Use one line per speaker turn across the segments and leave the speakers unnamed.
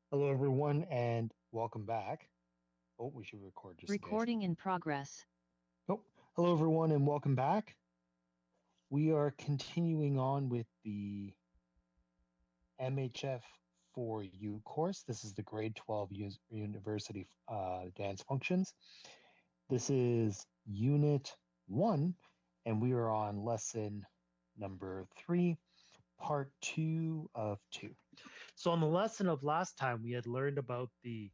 Hello, everyone, and welcome back. Oh, we should record just in case.
Recording in progress.
Oh, hello, everyone, and welcome back. We are continuing on with the MHF4U course. This is the grade 12 university dance functions. This is unit 1, and we are on lesson number 3, part 2 of 2. So, on the lesson of last time, we had learned about the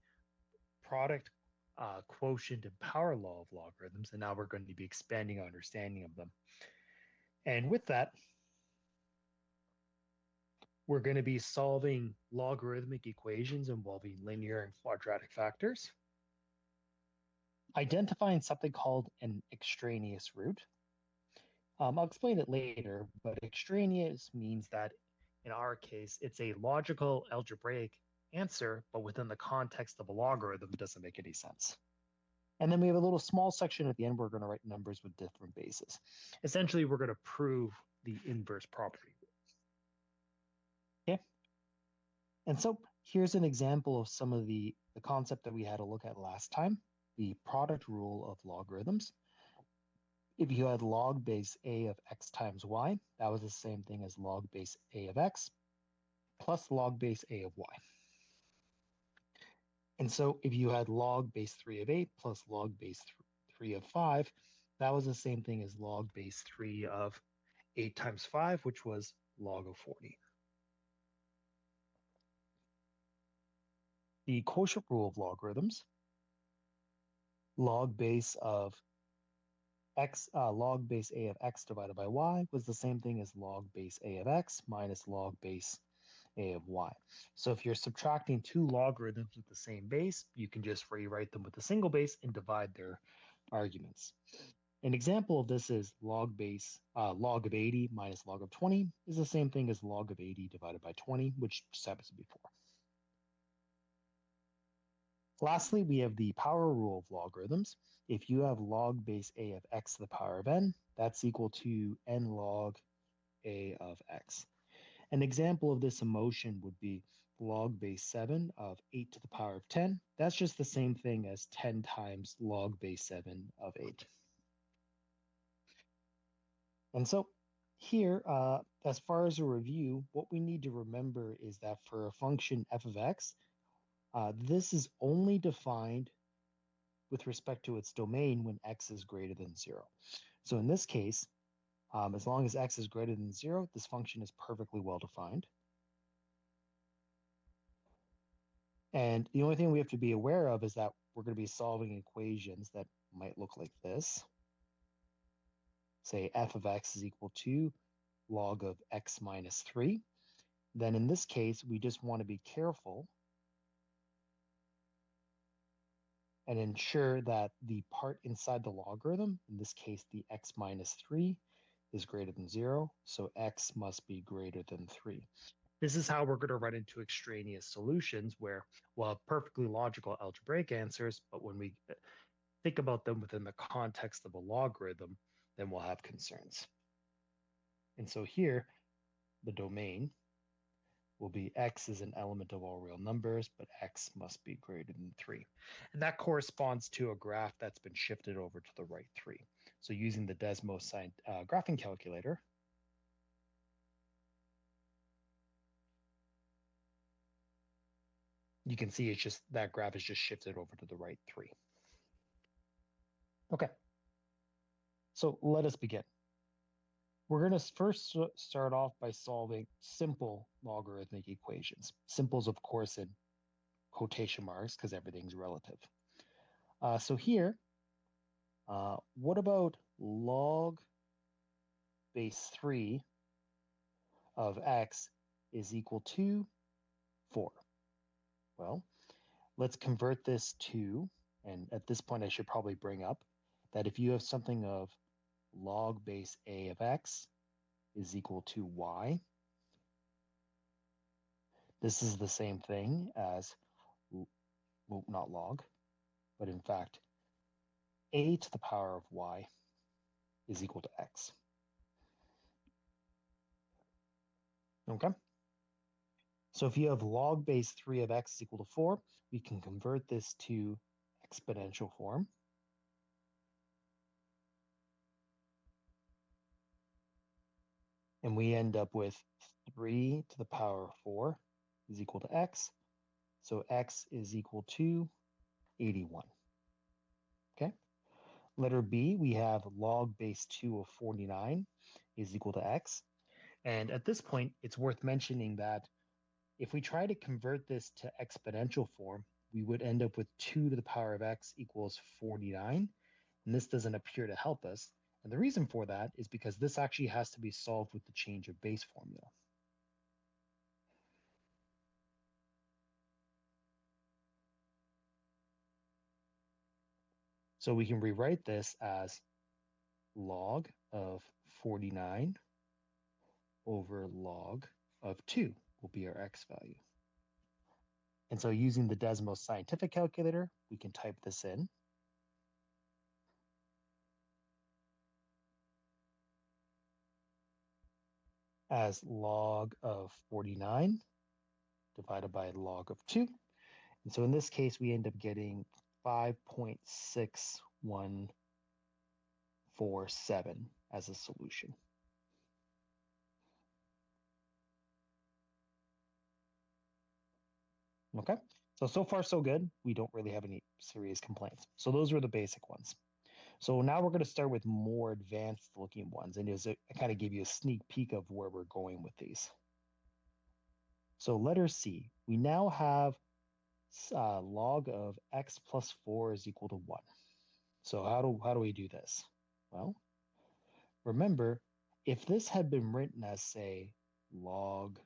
product quotient and power law of logarithms, and now we're going to be expanding our understanding of them. And with that, we're going to be solving logarithmic equations involving linear and quadratic factors, identifying something called an extraneous root. I'll explain it later, but extraneous means that in our case, it's a logical algebraic answer, but within the context of a logarithm, it doesn't make any sense. And then we have a little small section at the end where we're going to write numbers with different bases. Essentially, we're going to prove the inverse property. Okay. And so here's an example of some of the concept that we had to look at last time, the product rule of logarithms. If you had log base a of x times y, that was the same thing as log base a of x plus log base a of y. And so if you had log base 3 of 8 plus log base 3 of 5, that was the same thing as log base 3 of 8 times 5, which was log of 40. The quotient rule of logarithms, log base of x, log base a of x divided by y was the same thing as log base a of x minus log base a of y. So if you're subtracting two logarithms with the same base, you can just rewrite them with a single base and divide their arguments. An example of this is log of 80 minus log of 20 is the same thing as log of 80 divided by 20, which just happens before. Lastly, we have the power rule of logarithms. If you have log base a of x to the power of n, that's equal to n log a of x. An example of this emotion would be log base 7 of 8 to the power of 10. That's just the same thing as 10 times log base 7 of 8. And so here, as far as a review, what we need to remember is that for a function f of x, this is only defined with respect to its domain when x is greater than 0. So in this case, as long as x is greater than 0, this function is perfectly well defined. And the only thing we have to be aware of is that we're going to be solving equations that might look like this. Say f of x is equal to log of x minus 3. Then in this case, we just want to be careful and ensure that the part inside the logarithm, in this case, the x minus 3, is greater than 0. So x must be greater than 3. This is how we're going to run into extraneous solutions where we'll have perfectly logical algebraic answers, but when we think about them within the context of a logarithm, then we'll have concerns. And so here, the domain will be x is an element of all real numbers, but x must be greater than 3. And that corresponds to a graph that's been shifted over to the right 3. So using the Desmos graphing calculator, you can see it's just that graph is just shifted over to the right 3. Okay, so let us begin. We're going to first start off by solving simple logarithmic equations. Simples, of course, in quotation marks because everything's relative. So here, what about log base 3 of x is equal to 4? Well, let's convert this to, and at this point I should probably bring up that if you have something of log base a of x is equal to y, this is the same thing as, well, not log, but in fact, a to the power of y is equal to x. Okay? So if you have log base 3 of x is equal to 4, we can convert this to exponential form. And we end up with 3 to the power of 4 is equal to x. So x is equal to 81. Okay. Letter B, we have log base 2 of 49 is equal to x. And at this point, it's worth mentioning that if we try to convert this to exponential form, we would end up with 2 to the power of x equals 49. And this doesn't appear to help us. And the reason for that is because this actually has to be solved with the change of base formula. So we can rewrite this as log of 49 over log of 2 will be our x value. And so using the Desmos scientific calculator, we can type this in. As log of 49 divided by log of 2. And so in this case, we end up getting 5.6147 as a solution. Okay, so far so good. We don't really have any serious complaints. So those were the basic ones. So now we're going to start with more advanced looking ones. And I kind of give you a sneak peek of where we're going with these. So letter C, we now have log of x plus 4 is equal to 1. So how do we do this? Well, remember, if this had been written as, say, log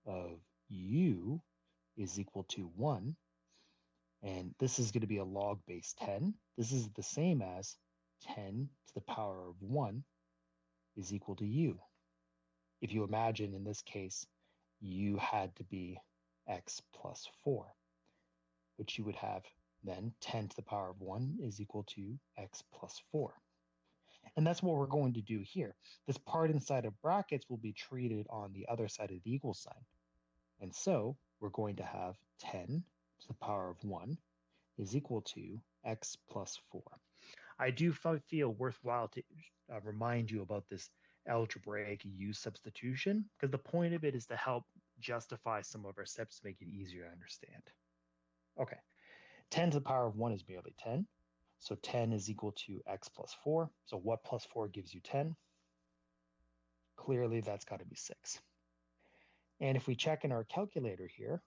of u is equal to 1, and this is going to be a log base 10, this is the same as 10 to the power of 1 is equal to u. If you imagine in this case, u had to be x plus 4, which you would have then 10 to the power of 1 is equal to x plus 4. And that's what we're going to do here. This part inside of brackets will be treated on the other side of the equal sign. And so we're going to have 10 to the power of 1 is equal to x plus 4. I do feel worthwhile to remind you about this algebraic u substitution, because the point of it is to help justify some of our steps to make it easier to understand. Okay, 10 to the power of 1 is merely 10. So 10 is equal to x plus 4. So what plus 4 gives you 10? Clearly, that's got to be 6. And if we check in our calculator here,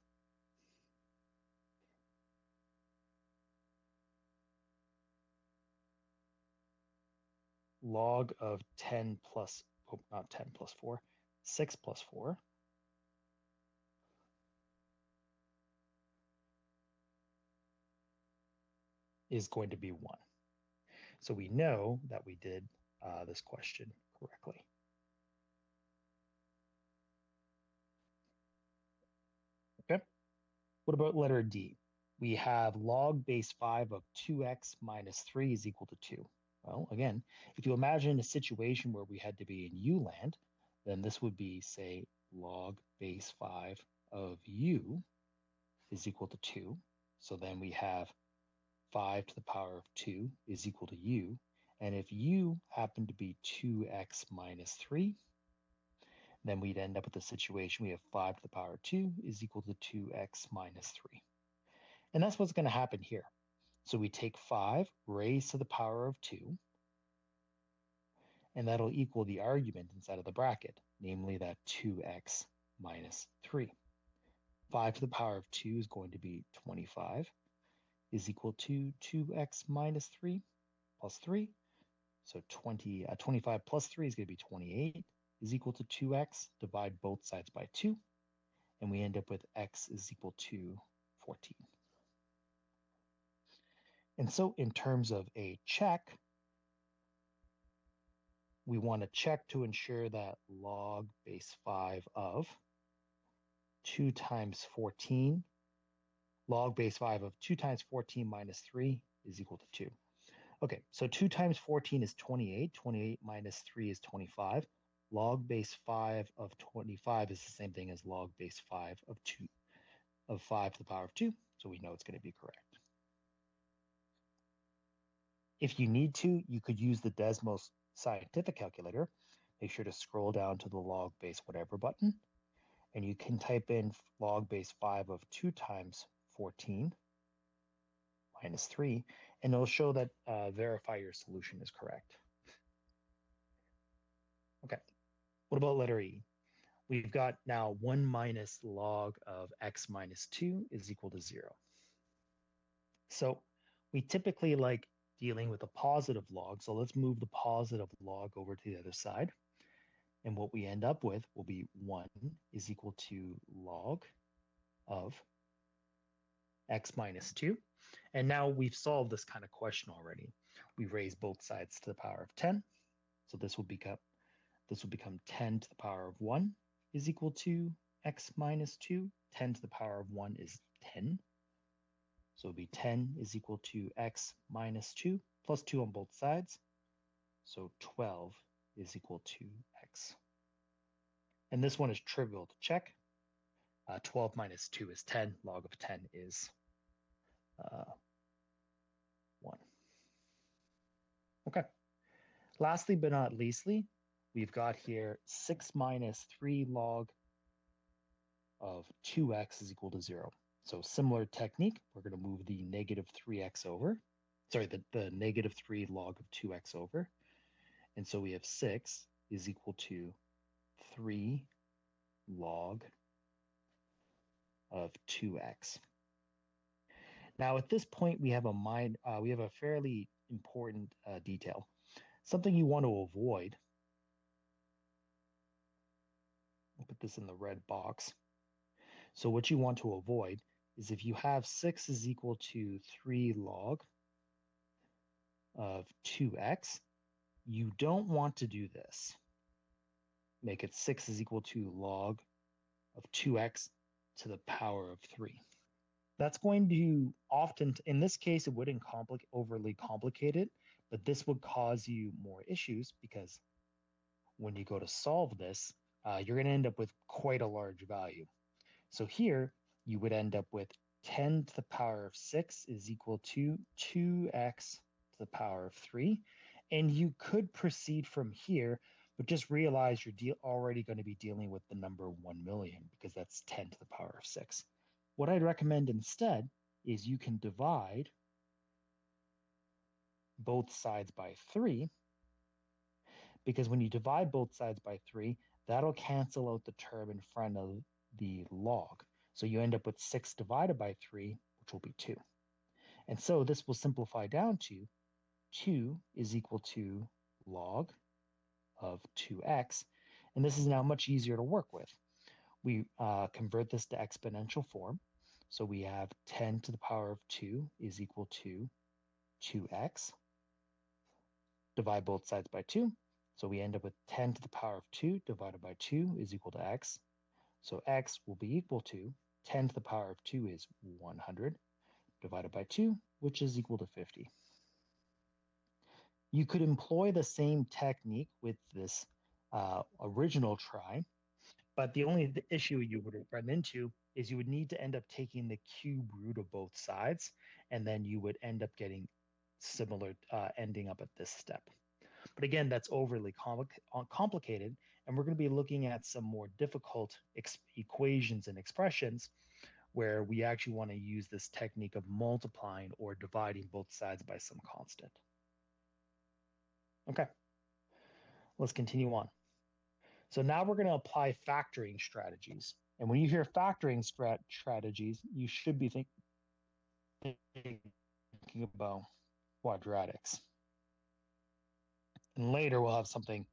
log of 10 plus, oh, not 10 plus 4, 6 plus 4 is going to be 1. So we know that we did this question correctly. Okay. What about letter D? We have log base 5 of 2x minus 3 is equal to 2. Well, again, if you imagine a situation where we had to be in u land, then this would be, say, log base 5 of u is equal to 2. So then we have 5 to the power of 2 is equal to u. And if u happened to be 2x minus 3, then we'd end up with a situation we have 5 to the power of 2 is equal to 2x minus 3. And that's what's going to happen here. So we take 5 raised to the power of 2, and that'll equal the argument inside of the bracket, namely that 2x minus 3. 5 to the power of 2 is going to be 25, is equal to 2x minus 3 plus 3. So 25 plus 3 is going to be 28, is equal to 2x. Divide both sides by 2, and we end up with x is equal to 14. And so in terms of a check, we want to check to ensure that log base 5 of 2 times 14, log base 5 of 2 times 14 minus 3 is equal to 2. Okay, so 2 times 14 is 28. 28 minus 3 is 25. log base 5 of 25 is the same thing as log base 5 of 5 to the power of 2, so we know it's going to be correct. If you need to, you could use the Desmos scientific calculator. Make sure to scroll down to the log base whatever button, and you can type in log base 5 of 2 times 14 minus 3, and it'll show that verify your solution is correct. Okay, what about letter E? We've got now 1 minus log of x minus 2 is equal to 0. So we typically like dealing with a positive log, so let's move the positive log over to the other side. And what we end up with will be 1 is equal to log of x minus 2. And now we've solved this kind of question already. We've raised both sides to the power of 10. So this will become 10 to the power of 1 is equal to x minus 2. 10 to the power of 1 is 10. So it'll be 10 is equal to x minus 2 plus 2 on both sides. So 12 is equal to x. And this one is trivial to check. 12 minus 2 is 10. Log of 10 is 1. Okay. Lastly, but not leastly, we've got here 6 minus 3 log of 2x is equal to 0. So similar technique, we're going to move the negative 3x over. Sorry, the negative 3 log of 2x over. And so we have 6 is equal to 3 log of 2x. Now at this point, we have a fairly important detail. Something you want to avoid. I'll put this in the red box. So what you want to avoid is if you have 6 is equal to 3 log of 2x, you don't want to do this. Make it 6 is equal to log of 2x to the power of 3. That's going to often, in this case, it wouldn't overly complicate it, but this would cause you more issues because when you go to solve this, you're going to end up with quite a large value. So here, you would end up with 10 to the power of 6 is equal to 2x to the power of 3. And you could proceed from here, but just realize you're already going to be dealing with the number 1 million because that's 10 to the power of 6. What I'd recommend instead is you can divide both sides by 3, because when you divide both sides by 3, that'll cancel out the term in front of the log. So you end up with 6 divided by 3, which will be 2. And so this will simplify down to 2 is equal to log of 2x. And this is now much easier to work with. We convert this to exponential form. So we have 10 to the power of 2 is equal to 2x. Divide both sides by 2. So we end up with 10 to the power of 2 divided by 2 is equal to x. So x will be equal to 10 to the power of 2 is 100 divided by 2, which is equal to 50. You could employ the same technique with this original try, but the only issue you would run into is you would need to end up taking the cube root of both sides, and then you would end up getting similar, ending up at this step. But again, that's overly complicated, and we're going to be looking at some more difficult equations and expressions where we actually want to use this technique of multiplying or dividing both sides by some constant. Okay, let's continue on. So now we're going to apply factoring strategies. And when you hear factoring strategies, you should be thinking about quadratics. And later we'll have something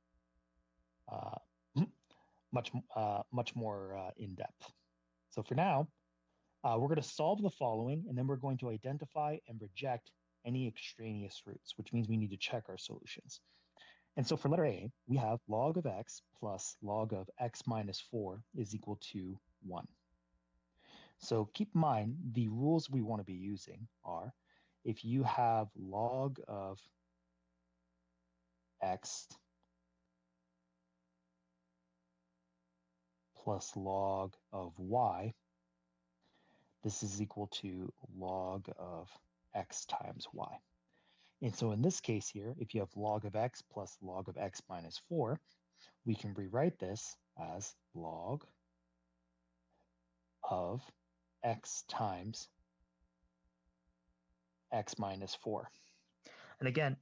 much more in-depth. So for now, we're going to solve the following, and then we're going to identify and reject any extraneous roots, which means we need to check our solutions. And so for letter A, we have log of x plus log of x minus 4 is equal to 1. So keep in mind, the rules we want to be using are if you have log of x plus log of y. This is equal to log of x times y. And so in this case here, if you have log of x plus log of x minus 4, we can rewrite this as log of x times x minus 4. And again,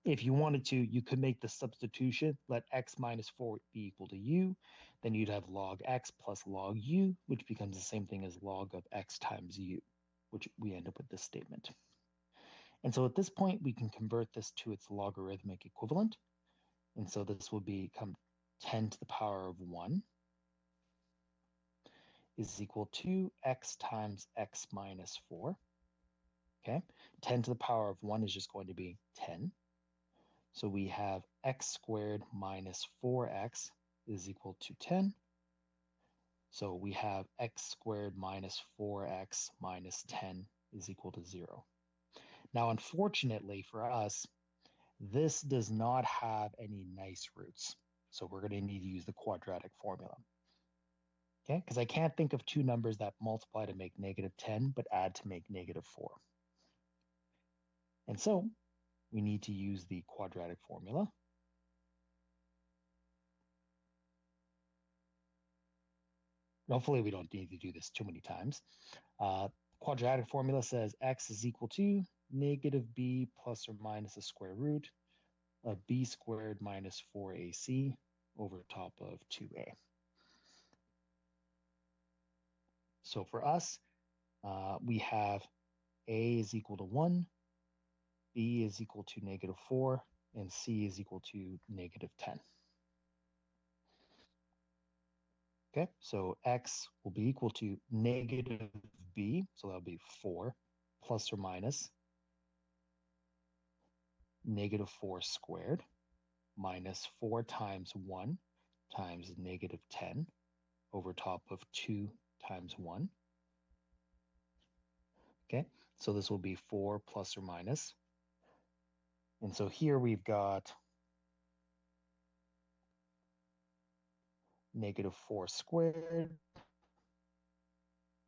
if you wanted to, you could make the substitution, let x minus 4 be equal to u. Then you'd have log x plus log u, which becomes the same thing as log of x times u, which we end up with this statement. And so at this point, we can convert this to its logarithmic equivalent. And so this will become 10 to the power of 1 is equal to x times x minus 4. Okay, 10 to the power of 1 is just going to be 10. So we have x squared minus 4x is equal to 10. So we have x squared minus 4x minus 10 is equal to 0. Now, unfortunately for us, this does not have any nice roots. So we're going to need to use the quadratic formula. Okay, because I can't think of two numbers that multiply to make negative 10, but add to make negative 4. And so we need to use the quadratic formula. Hopefully we don't need to do this too many times. Quadratic formula says x is equal to negative b plus or minus the square root of b squared minus 4ac over top of 2a. So for us, we have a is equal to 1, b is equal to negative 4, and c is equal to negative 10. Okay, so x will be equal to negative b, so that'll be 4, plus or minus negative 4 squared, minus 4 times 1 times negative 10 over top of 2 times 1. Okay, so this will be 4 plus or minus. And so here we've got negative 4 squared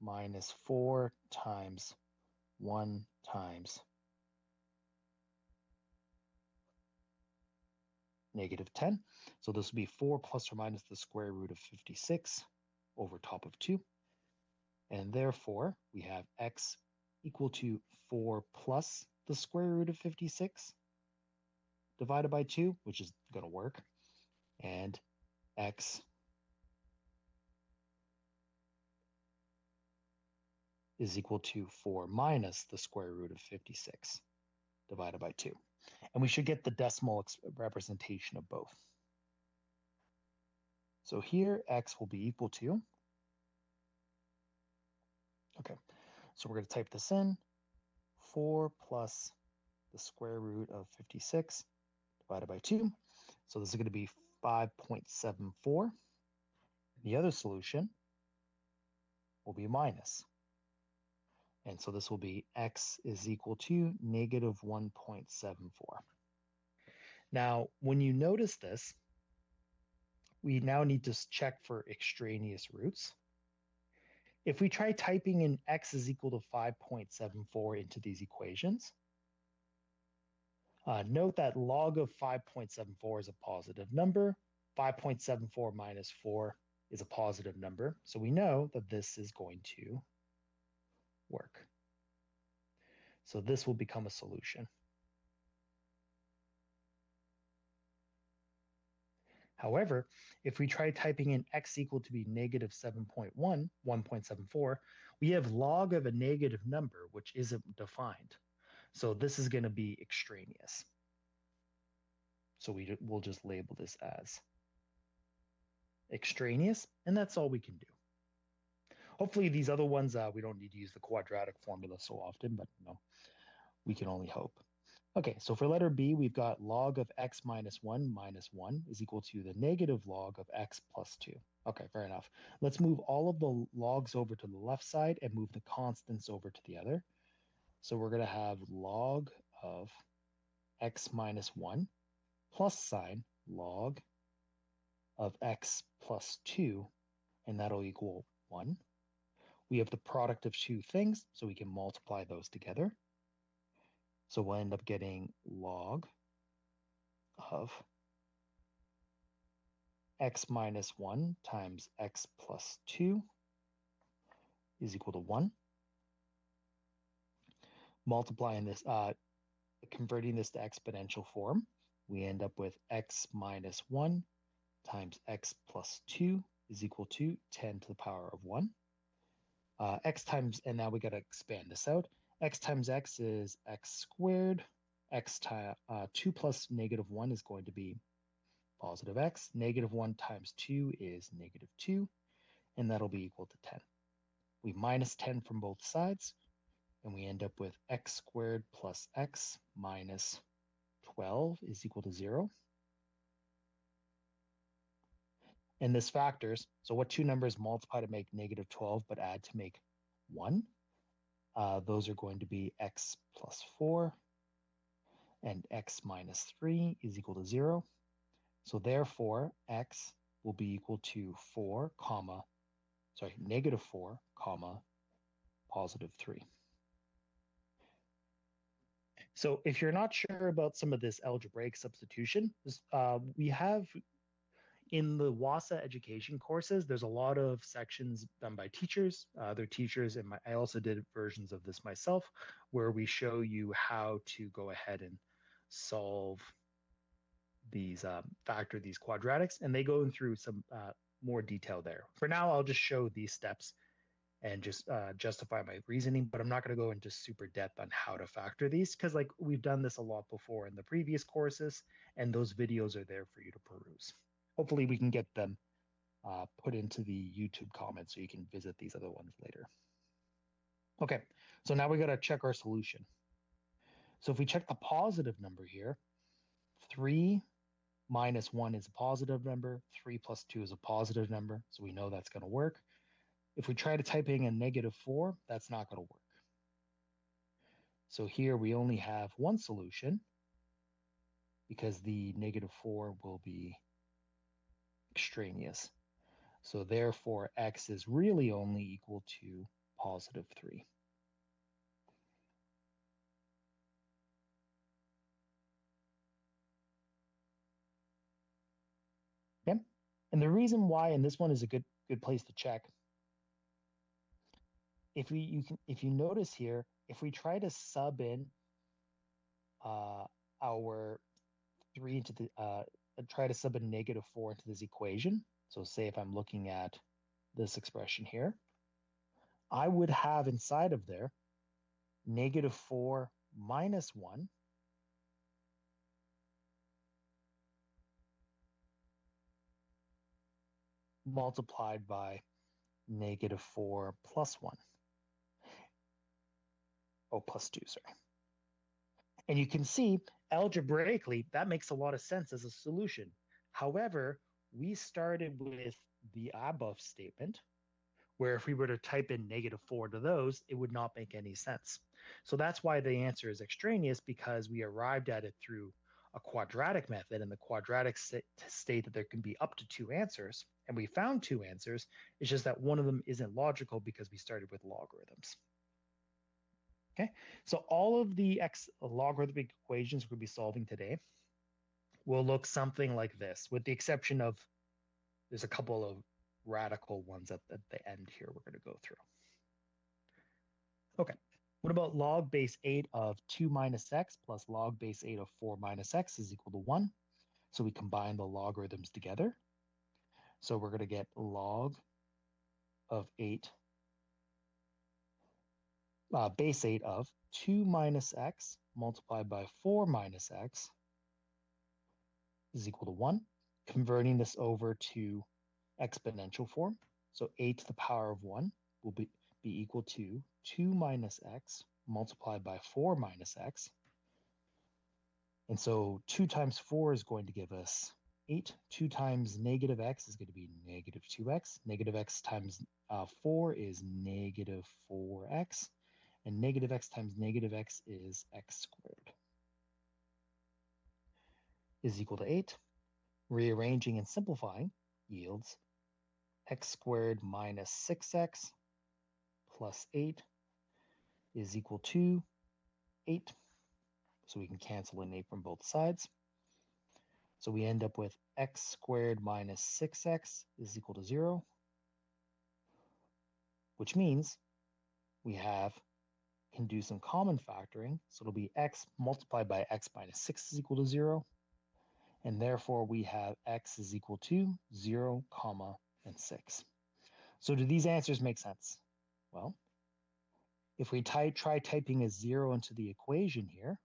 minus 4 times 1 times negative 10. So this will be 4 plus or minus the square root of 56 over top of 2. And therefore, we have x equal to 4 plus the square root of 56 divided by 2, which is going to work. And x is equal to 4 minus the square root of 56 divided by 2. And we should get the decimal representation of both. So here, x will be equal to, okay, so we're going to type this in, 4 plus the square root of 56 divided by 2. So this is going to be 5.74. The other solution will be minus. And so this will be x is equal to negative 1.74. Now, when you notice this, we now need to check for extraneous roots. If we try typing in x is equal to 5.74 into these equations, note that log of 5.74 is a positive number. 5.74 minus 4 is a positive number. So we know that this is going to work. So this will become a solution. However, if we try typing in x equal to be negative 7.1, 1.74, we have log of a negative number, which isn't defined. So this is going to be extraneous. So we'll just label this as extraneous, and that's all we can do. Hopefully these other ones, we don't need to use the quadratic formula so often, but we can only hope. Okay, so for letter B, we've got log of x minus 1 is equal to the negative log of x plus 2. Okay, fair enough. Let's move all of the logs over to the left side and move the constants over to the other. So we're going to have log of x minus 1 plus sign log of x plus 2 and that'll equal 1. We have the product of two things, so we can multiply those together. So we'll end up getting log of x minus 1 times x plus 2 is equal to 1. Multiplying this, converting this to exponential form, we end up with x minus 1 times x plus 2 is equal to 10 to the power of 1. X times, and now we got to expand this out. X times x is x squared. X times 2 plus negative 1 is going to be positive x. Negative 1 times 2 is negative 2, and that'll be equal to 10. We minus 10 from both sides, and we end up with x squared plus x minus 12 is equal to 0. And this factors, so what two numbers multiply to make negative 12 but add to make 1? Those are going to be x plus 4 and x minus 3 is equal to 0. So therefore, x will be equal to negative 4, comma, positive 3. So if you're not sure about some of this algebraic substitution, we have in the WASA education courses, there's a lot of sections done by teachers, other teachers, and I also did versions of this myself, where we show you how to go ahead and solve these, factor these quadratics, and they go through some more detail there. For now, I'll just show these steps and just justify my reasoning, but I'm not going to go into super depth on how to factor these because like we've done this a lot before in the previous courses, and those videos are there for you to peruse. Hopefully we can get them put into the YouTube comments so you can visit these other ones later. Okay, so now we got to check our solution. So if we check the positive number here, 3 minus 1 is a positive number, 3 plus 2 is a positive number, so we know that's going to work. If we try to type in a negative 4, that's not going to work. So here we only have one solution because the negative 4 will be extraneous. So therefore, x is really only equal to positive 3. Okay? And the reason why, and this one is a good place to check, if you notice here, if we try to sub in our 3 into the try to sub a negative 4 into this equation. So say if I'm looking at this expression here, I would have inside of there negative 4 minus 1 multiplied by negative 4 plus 1. Oh, plus 2, sorry. And you can see algebraically, that makes a lot of sense as a solution. However, we started with the above statement, where if we were to type in negative 4 to those, it would not make any sense. So that's why the answer is extraneous, because we arrived at it through a quadratic method, and the quadratic state that there can be up to 2 answers, and we found 2 answers. It's just that one of them isn't logical because we started with logarithms. Okay, so all of the logarithmic equations we'll be solving today will look something like this, with the exception of there's a couple of radical ones at the end here we're going to go through. Okay, what about log base 8 of 2 minus x plus log base 8 of 4 minus x is equal to 1? So we combine the logarithms together. So we're going to get log of 8, base 8 of 2 minus x multiplied by 4 minus x is equal to 1. Converting this over to exponential form. So 8 to the power of 1 will be equal to 2 minus x multiplied by 4 minus x. And so 2 times 4 is going to give us 8. 2 times negative x is going to be negative 2x. Negative x times 4 is negative 4x. And negative x times negative x is x squared. Is equal to 8. Rearranging and simplifying yields x squared minus 6x plus 8 is equal to 8. So we can cancel an 8 from both sides. So we end up with x squared minus 6x is equal to 0, which means we can do some common factoring. So it'll be x multiplied by x minus 6 is equal to 0. And therefore, we have x is equal to 0, comma, and 6. So do these answers make sense? Well, if we try typing a 0 into the equation here,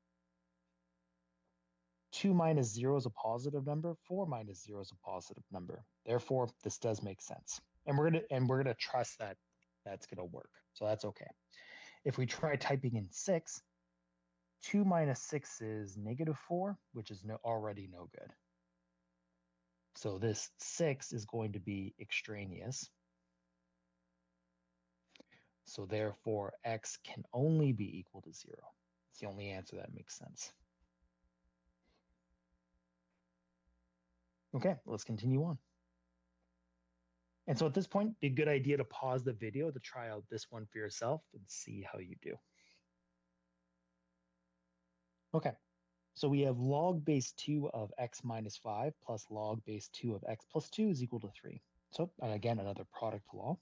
2 minus 0 is a positive number, 4 minus 0 is a positive number. Therefore, this does make sense. And we're gonna trust that that's gonna work. So that's okay. If we try typing in 6, 2 minus 6 is negative 4, which is already no good. So this 6 is going to be extraneous. So therefore, x can only be equal to 0. It's the only answer that makes sense. Okay, let's continue on. And so at this point, it'd be a good idea to pause the video to try out this one for yourself and see how you do. Okay, so we have log base 2 of x minus 5 plus log base 2 of x plus 2 is equal to 3. So, and again, another product law.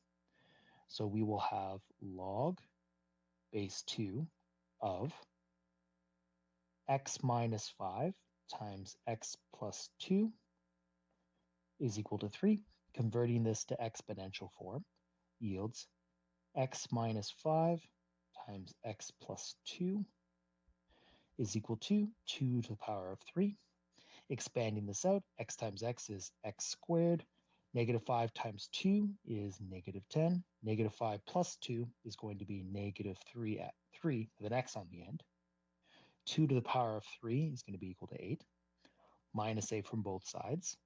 So we will have log base 2 of x minus 5 times x plus 2 is equal to 3. Converting this to exponential form yields x minus 5 times x plus 2 is equal to 2 to the power of 3. Expanding this out, x times x is x squared. Negative 5 times 2 is negative 10. Negative 5 plus 2 is going to be negative 3 at 3 with an x on the end. 2 to the power of 3 is going to be equal to 8. Minus 8 from both sides.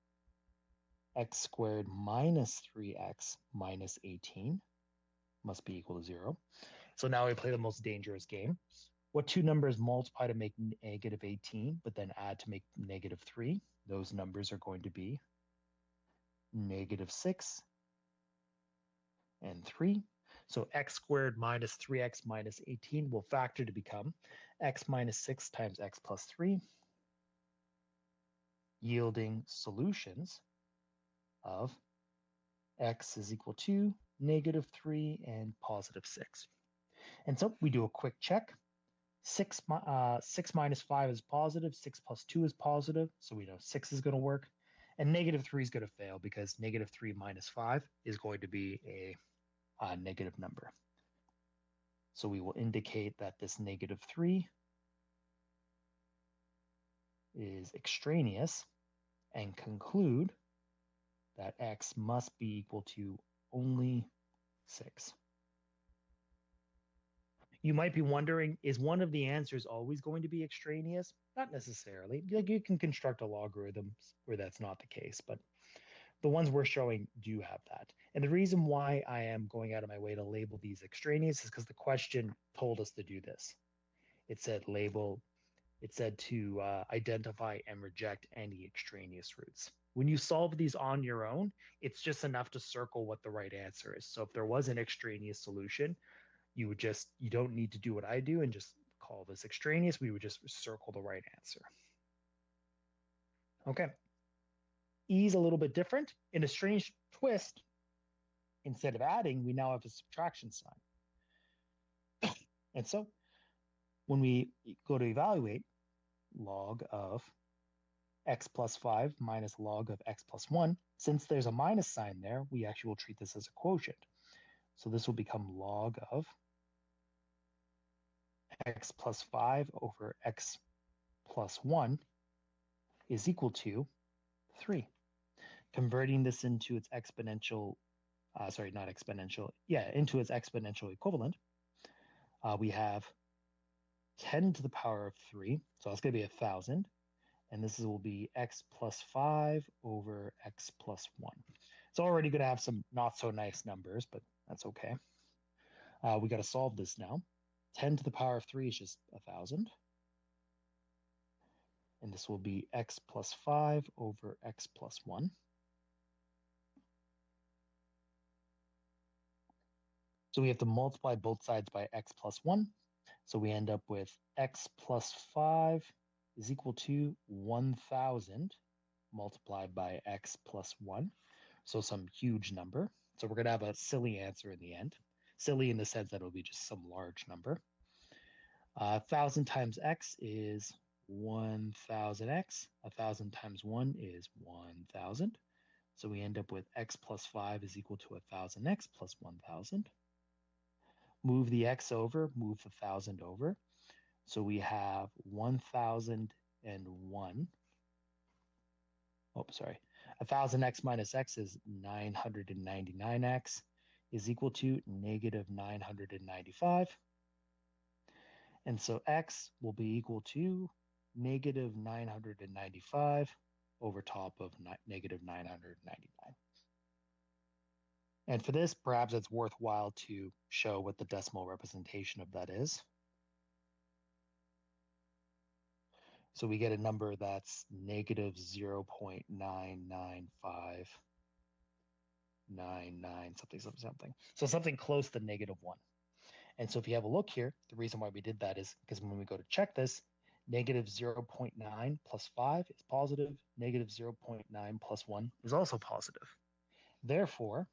X squared minus 3x minus 18 must be equal to 0. So now we play the most dangerous game. What two numbers multiply to make negative 18, but then add to make negative 3? Those numbers are going to be negative 6 and 3. So x squared minus 3x minus 18 will factor to become x minus 6 times x plus 3, yielding solutions of x is equal to negative 3 and positive 6. And so we do a quick check. 6 minus 5 is positive, 6 plus 2 is positive, so we know 6 is going to work. And negative 3 is going to fail because negative 3 minus 5 is going to be a negative number. So we will indicate that this negative 3 is extraneous and conclude that x must be equal to only 6. You might be wondering, is one of the answers always going to be extraneous? Not necessarily. Like you can construct a logarithm where that's not the case, but the ones we're showing do have that. And the reason why I am going out of my way to label these extraneous is because the question told us to do this. It said to identify and reject any extraneous roots. When you solve these on your own, it's just enough to circle what the right answer is. So if there was an extraneous solution, you don't need to do what I do and just call this extraneous. We would just circle the right answer. Okay. E is a little bit different. In a strange twist, instead of adding, we now have a subtraction sign. And so when we go to evaluate, log of x plus 5 minus log of x plus 1, since there's a minus sign there, we actually will treat this as a quotient. So this will become log of x plus 5 over x plus 1 is equal to 3. Converting this into its exponential, into its exponential equivalent, we have 10 to the power of 3. So that's going to be 1,000. And this will be x plus 5 over x plus 1. It's already going to have some not so nice numbers, but that's okay. We got to solve this now. 10 to the power of 3 is just 1,000. And this will be x plus 5 over x plus 1. So we have to multiply both sides by x plus 1. So we end up with x plus 5 is equal to 1,000 multiplied by x plus 1. So some huge number. So we're going to have a silly answer in the end. Silly in the sense that it'll be just some large number. 1,000 times x is 1,000x. 1,000 times 1 is 1,000. So we end up with x plus 5 is equal to 1,000x plus 1,000. Move the x over, move the 1,000 over. So we have 1,001. Oh, sorry. 1,000x minus x is 999x is equal to negative 995. And so x will be equal to negative 995 over top of negative 999. And for this, perhaps it's worthwhile to show what the decimal representation of that is. So we get a number that's negative 0.99599 something. So something close to negative 1. And so if you have a look here, the reason why we did that is because when we go to check this, negative 0.9 plus 5 is positive. Negative 0.9 plus 1 is also positive. Therefore,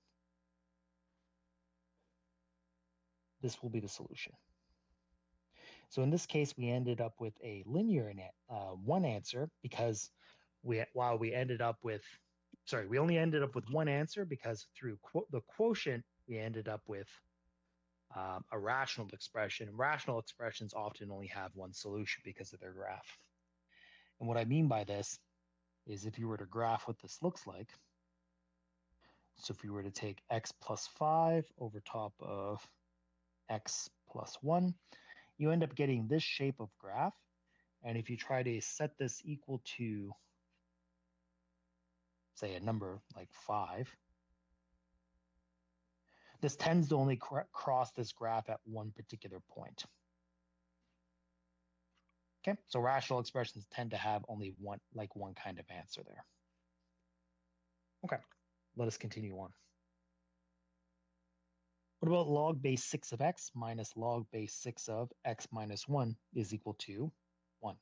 this will be the solution. So in this case, we ended up with a linear one answer because we only ended up with one answer because through the quotient, we ended up with a rational expression. Rational expressions often only have one solution because of their graph. And what I mean by this is if you were to graph what this looks like, so if you were to take x plus 5 over top of x plus 1, you end up getting this shape of graph. And if you try to set this equal to, say, a number like 5, this tends to only cross this graph at one particular point. Okay, so rational expressions tend to have only one kind of answer there. Okay, let us continue on. What about log base 6 of x minus log base 6 of x minus 1 is equal to 1?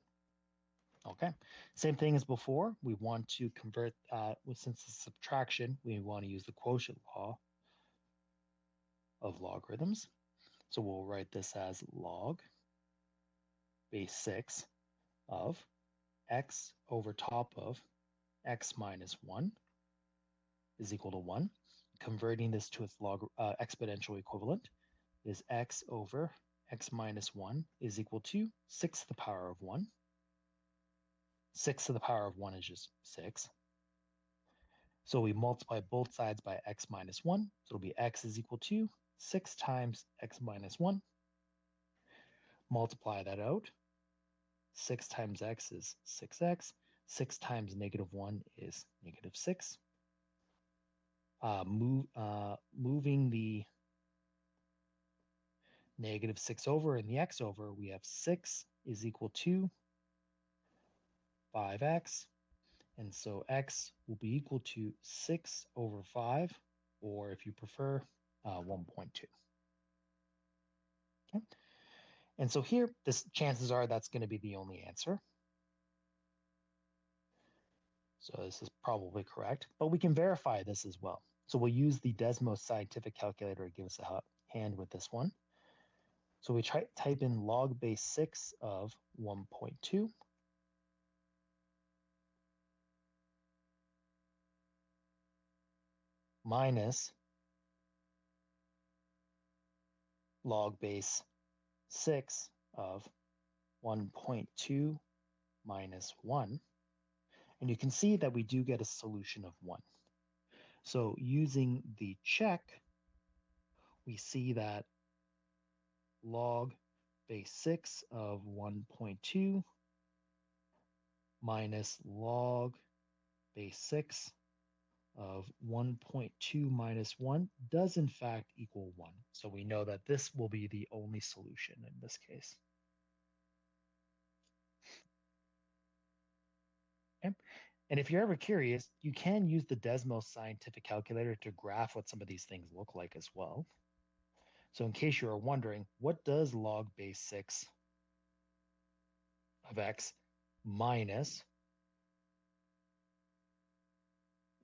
Okay, same thing as before. We want to convert, since it's subtraction, we want to use the quotient law of logarithms. So we'll write this as log base 6 of x over top of x minus 1 is equal to 1. Converting this to its exponential equivalent is x over x minus 1 is equal to 6 to the power of 1. 6 to the power of 1 is just 6. So we multiply both sides by x minus 1. So it'll be x is equal to 6 times x minus 1. Multiply that out. 6 times x is 6x. 6 times negative 1 is negative 6. Moving the negative 6 over and the x over, we have 6 is equal to 5x. And so x will be equal to 6 over 5, or if you prefer, 1.2. Okay. And so here, chances are that's going to be the only answer. So this is probably correct, but we can verify this as well. So we'll use the Desmos scientific calculator to give us a hand with this one. So we type in log base 6 of 1.2. Minus log base 6 of 1.2 minus 1. And you can see that we do get a solution of 1. So using the check, we see that log base 6 of 1.2 minus log base 6 of 1.2 minus 1 does in fact equal 1. So we know that this will be the only solution in this case. Okay. And if you're ever curious, you can use the Desmos scientific calculator to graph what some of these things look like as well. So in case you are wondering, what does log base 6 of x minus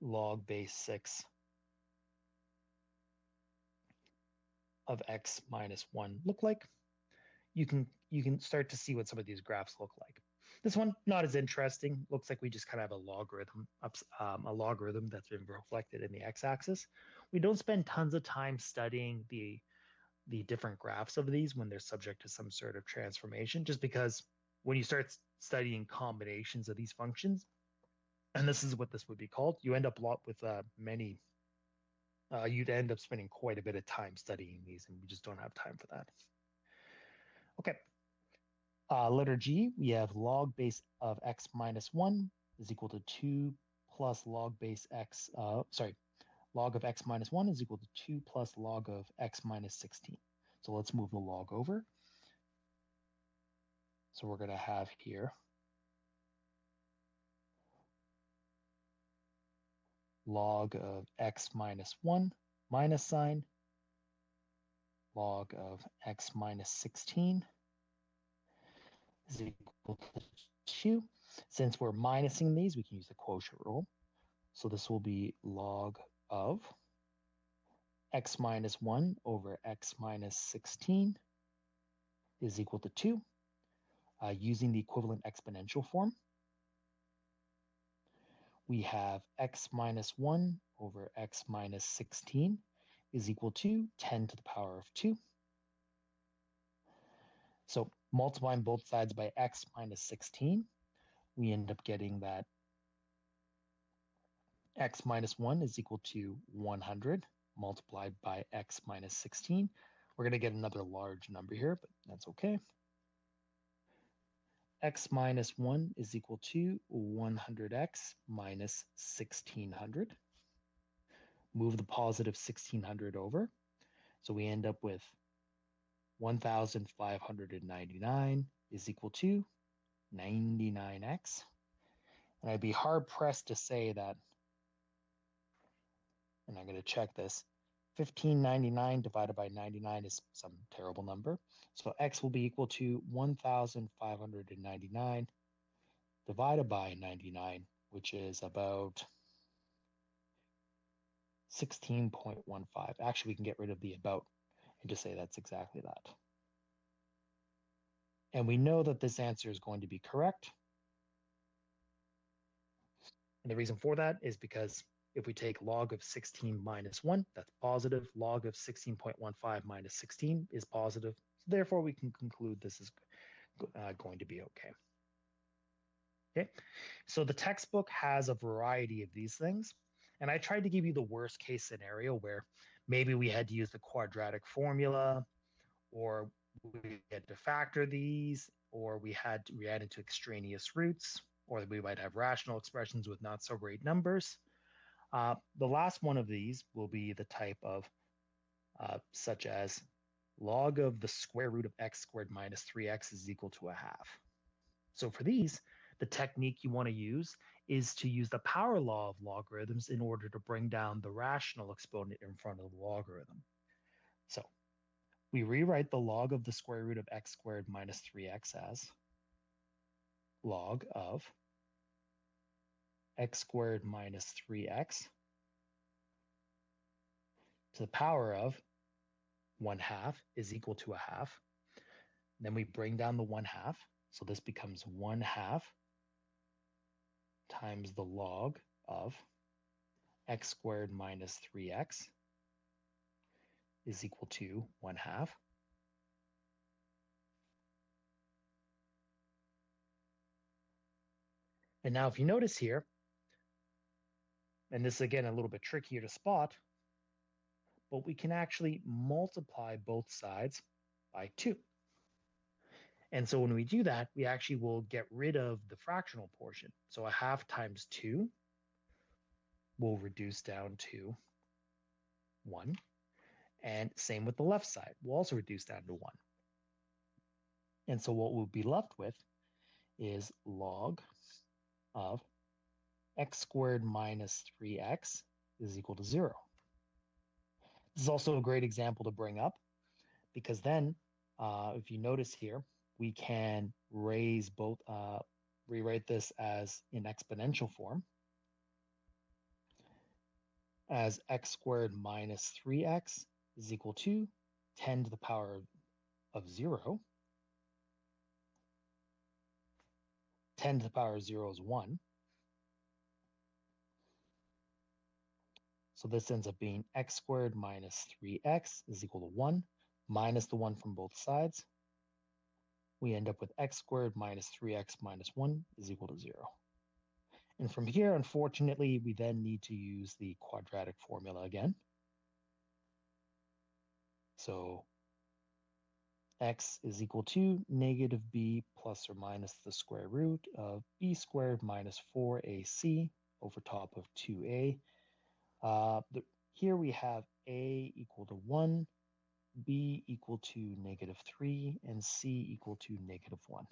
log base 6 of x minus 1 look like? You can start to see what some of these graphs look like. This one, not as interesting. Looks like we just kind of have a logarithm that's been reflected in the x-axis. We don't spend tons of time studying the different graphs of these when they're subject to some sort of transformation, just because when you start studying combinations of these functions, and this is what this would be called, you end up with you'd end up spending quite a bit of time studying these, and we just don't have time for that. Okay. Letter G, we have log base of x minus 1 is equal to 2 plus log base x, log of x minus 1 is equal to 2 plus log of x minus 16. So let's move the log over. So we're going to have here log of x minus 1 minus sign, log of x minus 16 is equal to 2. Since we're minusing these, we can use the quotient rule. So this will be log of x minus 1 over x minus 16 is equal to 2. Using the equivalent exponential form, we have x minus 1 over x minus 16 is equal to 10 to the power of 2. So multiplying both sides by x minus 16, we end up getting that x minus 1 is equal to 100 multiplied by x minus 16. We're going to get another large number here, but that's okay. X minus 1 is equal to 100x minus 1600. Move the positive 1600 over. So we end up with 1599 is equal to 99x. And I'd be hard pressed to say that, and I'm going to check this, 1599 divided by 99 is some terrible number. So x will be equal to 1599 divided by 99, which is about 16.15. Actually, we can get rid of the about and just say that's exactly that. And we know that this answer is going to be correct. And the reason for that is because if we take log of 16 minus 1, that's positive. Log of 16.15 minus 16 is positive. So therefore, we can conclude this is going to be okay. Okay, so the textbook has a variety of these things. And I tried to give you the worst case scenario where maybe we had to use the quadratic formula, or we had to factor these, or we ran into extraneous roots, or we might have rational expressions with not so great numbers. The last one of these will be the type of such as log of the square root of x squared minus 3x is equal to a half. So for these, the technique you want to use is to use the power law of logarithms in order to bring down the rational exponent in front of the logarithm. So we rewrite the log of the square root of x squared minus 3x as log of x squared minus 3x to the power of 1/2 is equal to a half. Then we bring down the 1/2. So this becomes 1/2 times the log of x squared minus 3x is equal to 1/2. And now if you notice here, and this is again a little bit trickier to spot, but we can actually multiply both sides by 2. And so when we do that, we actually will get rid of the fractional portion. So a half times 2 will reduce down to 1. And same with the left side. We'll also reduce down to 1. And so what we'll be left with is log of x squared minus 3x is equal to 0. This is also a great example to bring up. because then if you notice here, we can rewrite this as in exponential form as x squared minus 3x is equal to 10 to the power of 0. 10 to the power of 0 is 1. So this ends up being x squared minus 3x is equal to 1, minus the 1 from both sides. We end up with x squared minus 3x minus 1 is equal to 0. And from here, unfortunately, we then need to use the quadratic formula again. So x is equal to negative b plus or minus the square root of b squared minus 4ac over top of 2a. Here we have a equal to 1, b equal to negative 3, and c equal to negative 1.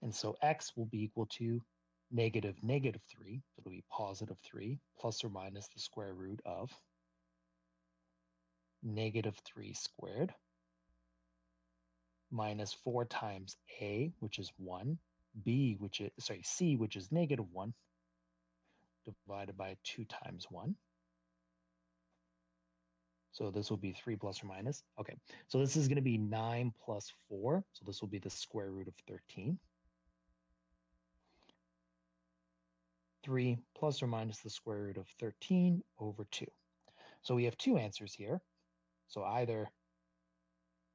And so x will be equal to negative 3, so it'll be positive 3, plus or minus the square root of negative 3 squared, minus 4 times a, which is 1, c, which is negative 1, divided by 2 times 1. So this will be 3 plus or minus. Okay, so this is going to be 9 plus 4. So this will be the square root of 13. 3 plus or minus the square root of 13 over 2. So we have two answers here. So either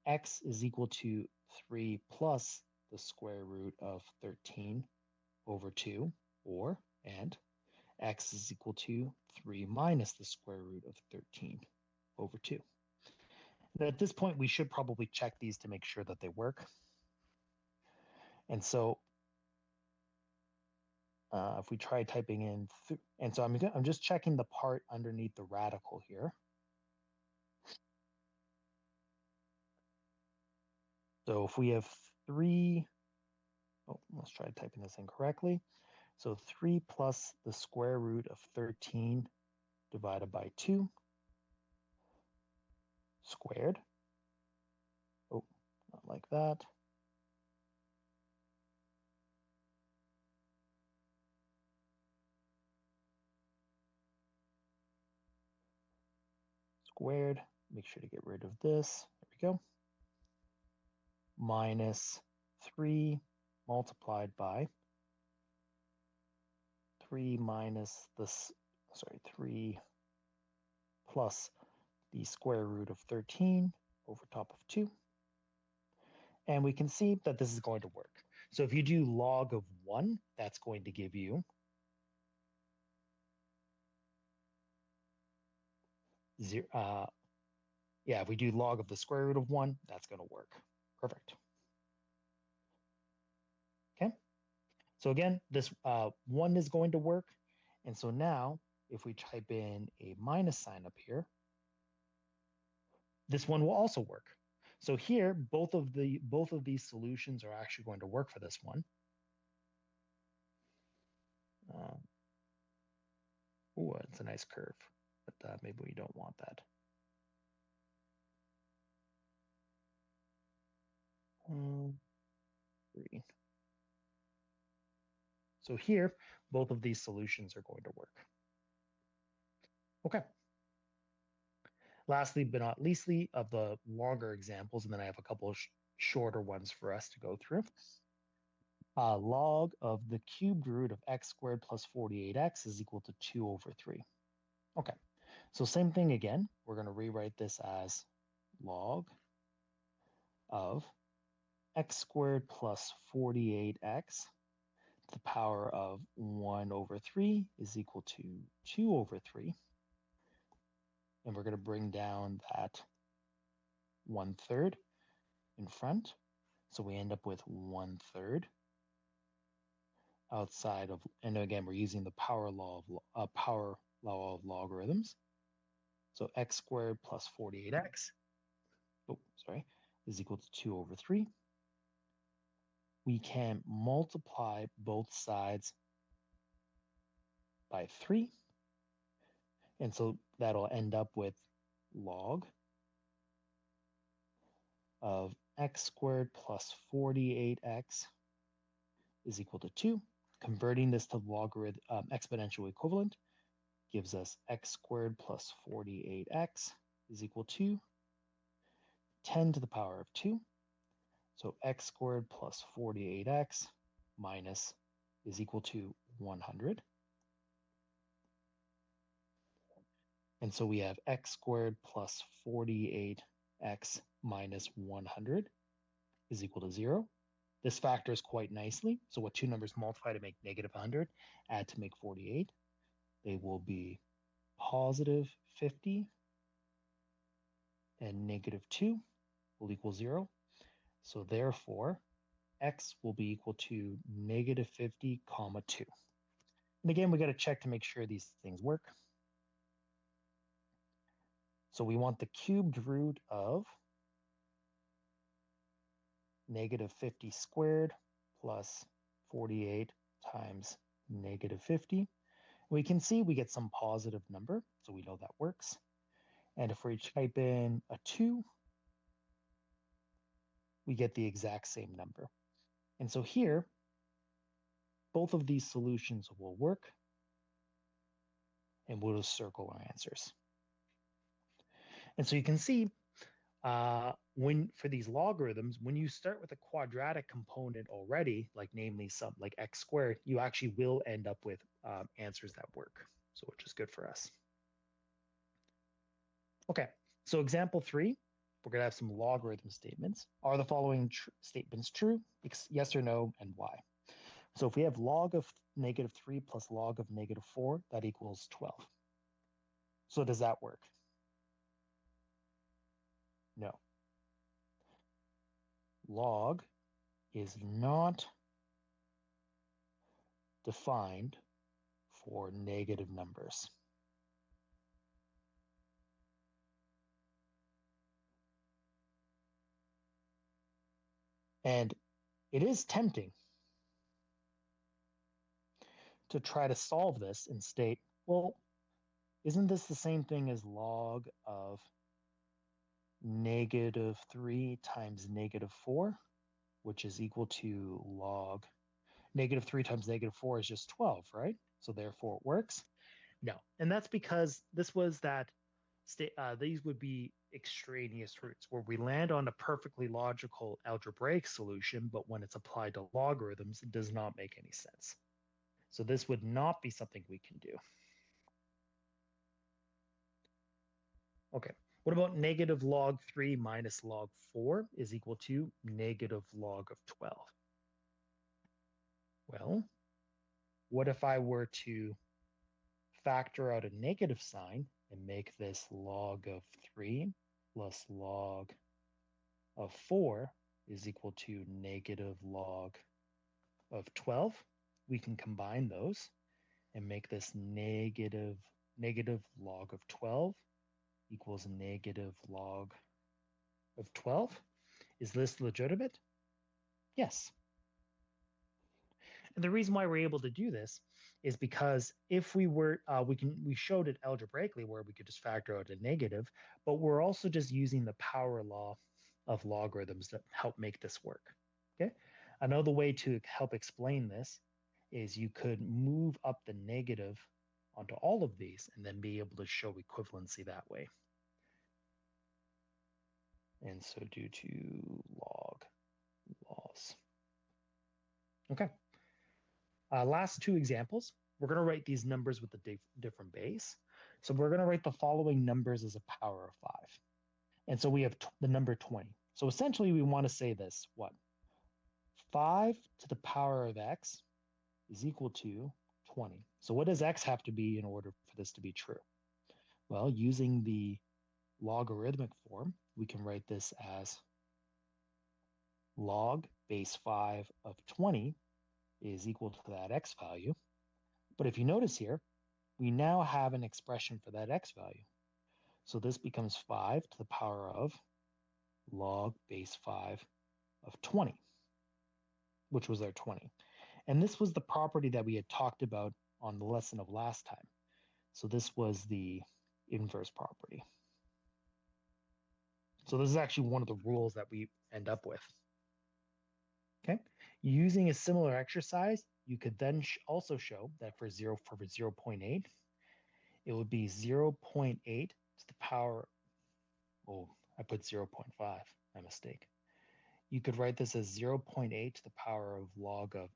x is equal to 3 plus the square root of 13 over 2, and x is equal to 3 minus the square root of 13 over 2. And at this point, we should probably check these to make sure that they work. And so if we try typing in, and so I'm just checking the part underneath the radical here. So if we have 3, let's try typing this in correctly. So 3 plus the square root of 13 divided by 2 squared. Oh, not like that. Squared, make sure to get rid of this. There we go. Minus 3 multiplied by 3 minus this, 3 plus the square root of 13 over top of 2. And we can see that this is going to work. So if you do log of 1, that's going to give you 0. Yeah, if we do log of the square root of 1, that's going to work. Perfect. Okay. So again, this 1 is going to work. And so now, if we type in a minus sign up here, this one will also work. So here, both of these solutions are actually going to work for this one. Oh, it's a nice curve, but maybe we don't want that. Three. So here, both of these solutions are going to work. Okay. Lastly, but not leastly, of the longer examples, and then I have a couple of shorter ones for us to go through. Log of the cubed root of x squared plus 48x is equal to 2 over 3. Okay, so same thing again. We're going to rewrite this as log of x squared plus 48x to the power of 1 over 3 is equal to 2 over 3. And we're going to bring down that 1/3 in front. So we end up with 1/3 outside of, and again, we're using the power law of logarithms. So x squared plus 48x, is equal to 2 over 3. We can multiply both sides by 3. And so that'll end up with log of x squared plus 48x is equal to 2. Converting this to logarithm exponential equivalent gives us x squared plus 48x is equal to 10 to the power of 2. So x squared plus 48x minus is equal to 100. And so we have x squared plus 48x minus 100 is equal to 0. This factors quite nicely. So what two numbers multiply to make negative 100, add to make 48, they will be positive 50 and negative 2 will equal 0. So therefore, x will be equal to negative 50 comma 2. And again, we got to check to make sure these things work. So we want the cubed root of negative 50 squared plus 48 times negative 50. We can see we get some positive number, so we know that works. And if we type in a 2, we get the exact same number. And so here, both of these solutions will work, and we'll just circle our answers. And so you can see when for these logarithms, when you start with a quadratic component already, like namely something like x squared, you actually will end up with answers that work. So which is good for us. Okay, so example 3, we're going to have some logarithm statements. Are the following statements true? Yes or no, and why? So if we have log of negative 3 plus log of negative 4, that equals 12. So does that work? No. Log is not defined for negative numbers. And it is tempting to try to solve this and state, well, isn't this the same thing as log of negative 3 times negative 4, which is equal to log negative 3 times negative 4 is just 12, right? So therefore it works. No, and that's because this was that these would be extraneous roots where we land on a perfectly logical algebraic solution, but when it's applied to logarithms, it does not make any sense. So this would not be something we can do. Okay, what about negative log 3 minus log 4 is equal to negative log of 12? Well, what if I were to factor out a negative sign and make this log of 3 plus log of 4 is equal to negative log of 12? We can combine those and make this negative log of 12 equals negative log of 12. Is this legitimate? Yes. And the reason why we're able to do this is because if we were, we showed it algebraically where we could just factor out a negative, but we're also just using the power law of logarithms that help make this work. Okay. Another way to help explain this is you could move up the negative onto all of these and then be able to show equivalency that way. And so due to log laws. Okay. Last two examples, we're going to write these numbers with a different base. So we're going to write the following numbers as a power of 5. And so we have the number 20. So essentially we want to say this, what? 5 to the power of x is equal to 20. So what does x have to be in order for this to be true? Well, using the logarithmic form, we can write this as log base 5 of 20 is equal to that x value. But if you notice here, we now have an expression for that x value. So this becomes 5 to the power of log base 5 of 20, which was our 20. And this was the property that we had talked about on the lesson of last time. So this was the inverse property. So this is actually one of the rules that we end up with. Okay. Using a similar exercise, you could then also show that for 0.8, it would be 0.8 to the power, oh, I put 0.5, my mistake. You could write this as 0.8 to the power of log of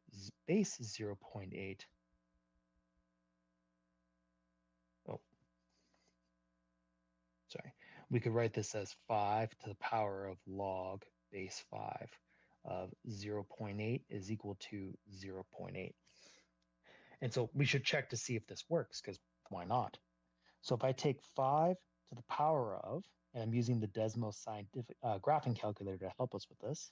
base 0.8. Oh, sorry. We could write this as 5 to the power of log base 5 of 0.8 is equal to 0.8. And so we should check to see if this works, because why not? So if I take 5 to the power of, and I'm using the Desmos scientific graphing calculator to help us with this,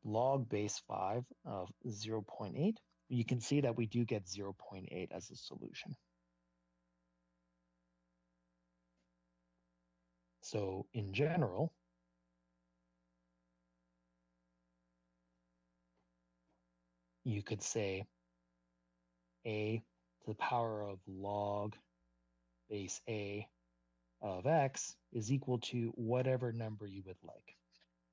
log base 5 of 0.8, you can see that we do get 0.8 as a solution. So in general, you could say a to the power of log base a of x is equal to whatever number you would like.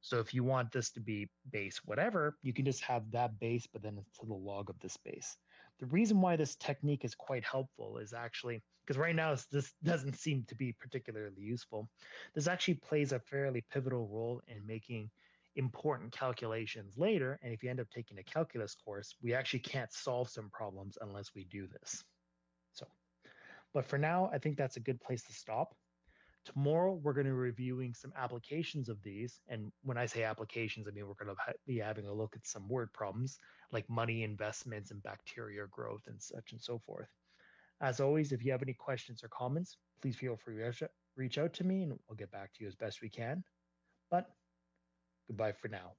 So if you want this to be base whatever, you can just have that base, but then it's to the log of this base. The reason why this technique is quite helpful is actually, because right now this doesn't seem to be particularly useful. This actually plays a fairly pivotal role in making important calculations later. And if you end up taking a calculus course, we actually can't solve some problems unless we do this. So, but for now, I think that's a good place to stop. Tomorrow, we're going to be reviewing some applications of these. And when I say applications, I mean we're going to be having a look at some word problems like money investments and bacteria growth and such and so forth. As always, if you have any questions or comments, please feel free to reach out to me and we'll get back to you as best we can. But goodbye for now.